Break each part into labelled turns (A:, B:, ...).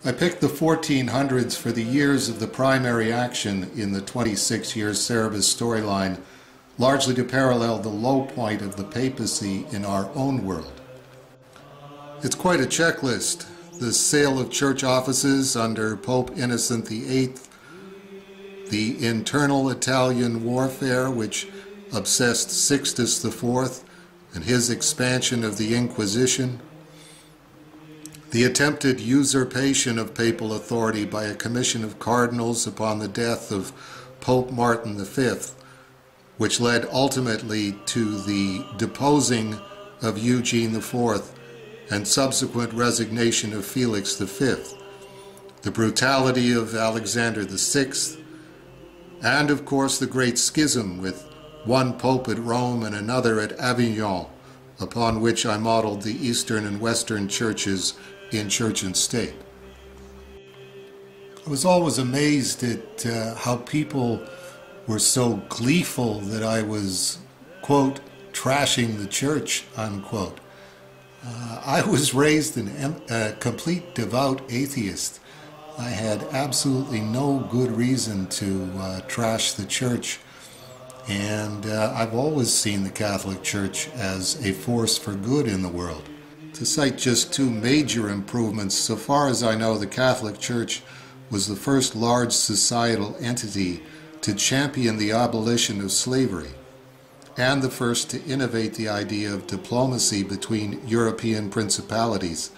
A: I picked the 1400s for the years of the primary action in the 26-year Cerebus storyline, largely to parallel the low point of the papacy in our own world. It's quite a checklist. The sale of church offices under Pope Innocent VIII, the internal Italian warfare which obsessed Sixtus IV and his expansion of the Inquisition, the attempted usurpation of papal authority by a commission of cardinals upon the death of Pope Martin V, which led ultimately to the deposing of Eugene IV and subsequent resignation of Felix V, the brutality of Alexander VI, and of course the Great Schism with one pope at Rome and another at Avignon, upon which I modeled the Eastern and Western churches in Church and State. I was always amazed at how people were so gleeful that I was, quote, trashing the church, unquote. I was raised a complete devout atheist. I had absolutely no good reason to trash the church, and I've always seen the Catholic Church as a force for good in the world. To cite just two major improvements, so far as I know, the Catholic Church was the first large societal entity to champion the abolition of slavery, and the first to innovate the idea of diplomacy between European principalities.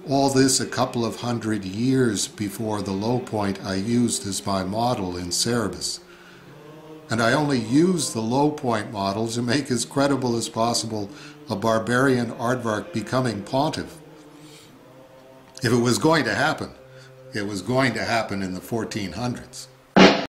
A: All this a couple of hundred years before the low point I used as my model in Cerebus. And I only used the low point model to make as credible as possible a barbarian aardvark becoming pontiff. If it was going to happen, it was going to happen in the 1400s.